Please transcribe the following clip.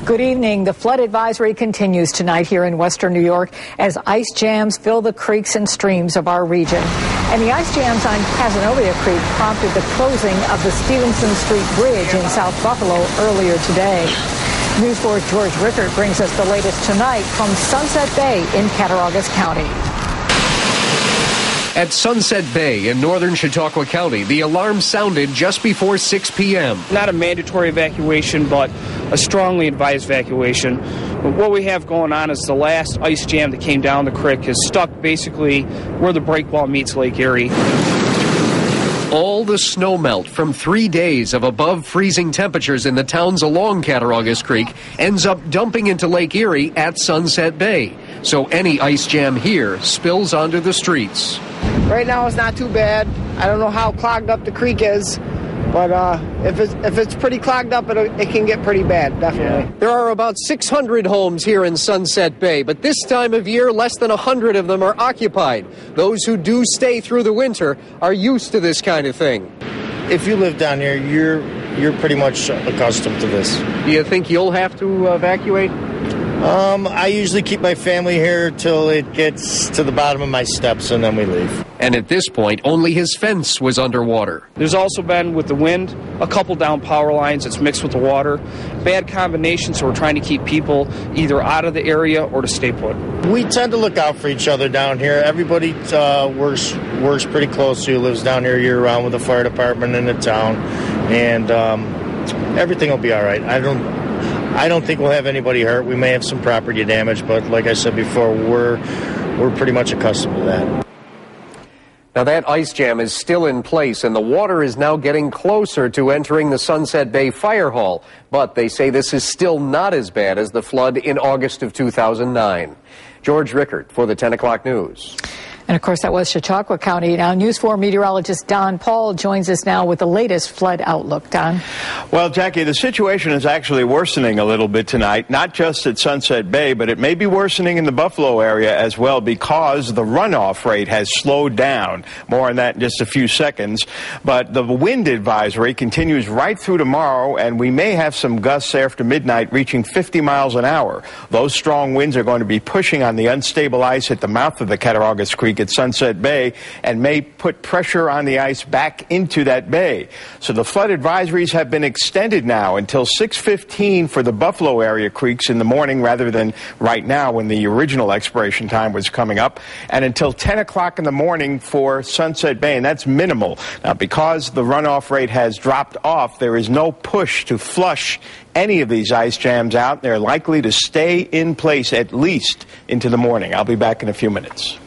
Good evening. The flood advisory continues tonight here in western New York as ice jams fill the creeks and streams of our region. And the ice jams on CAZENOVIA Creek prompted the closing of the Stevenson Street Bridge in South Buffalo earlier today. News 4's George Rickert brings us the latest tonight from Sunset Bay in Cattaraugus County. At Sunset Bay in northern Chautauqua County, the alarm sounded just before 6 p.m. Not a mandatory evacuation, but a strongly advised evacuation. What we have going on is the last ice jam that came down the creek is stuck basically where the break wall meets Lake Erie. All the snow melt from 3 days of above freezing temperatures in the towns along Cattaraugus Creek ends up dumping into Lake Erie at Sunset Bay. So any ice jam here spills onto the streets. Right now it's not too bad. I don't know how clogged up the creek is, but if it's pretty clogged up, it can get pretty bad, definitely. There are about 600 homes here in Sunset Bay, but this time of year, less than 100 of them are occupied. Those who do stay through the winter are used to this kind of thing. If you live down here, you're pretty much accustomed to this. Do you think you'll have to evacuate? I usually keep my family here till it gets to the bottom of my steps, and then we leave. And at this point, only his fence was underwater. There's also been, with the wind, a couple down power lines that's mixed with the water. Bad combination, so we're trying to keep people either out of the area or to stay put. We tend to look out for each other down here. Everybody works pretty closely who lives down here year-round with the fire department in the town, and everything will be all right. I don't think we'll have anybody hurt. We may have some property damage, but like I said before, we're pretty much accustomed to that. Now that ice jam is still in place, and the water is now getting closer to entering the Sunset Bay Fire Hall. But they say this is still not as bad as the flood in August of 2009. George Rickert for the 10 o'clock news. And, of course, that was Chautauqua County. Now, News 4 meteorologist Don Paul joins us now with the latest flood outlook. Don? Well, Jackie, the situation is actually worsening a little bit tonight, not just at Sunset Bay, but it may be worsening in the Buffalo area as well because the runoff rate has slowed down. More on that in just a few seconds. But the wind advisory continues right through tomorrow, and we may have some gusts after midnight reaching 50 miles an hour. Those strong winds are going to be pushing on the unstable ice at the mouth of the Cattaraugus Creek at Sunset Bay and may put pressure on the ice back into that bay. So the flood advisories have been extended now until 6:15 for the Buffalo area creeks in the morning rather than right now when the original expiration time was coming up, and until 10 o'clock in the morning for Sunset Bay, and that's minimal. Now, because the runoff rate has dropped off, there is no push to flush any of these ice jams out. They're likely to stay in place at least into the morning. I'll be back in a few minutes.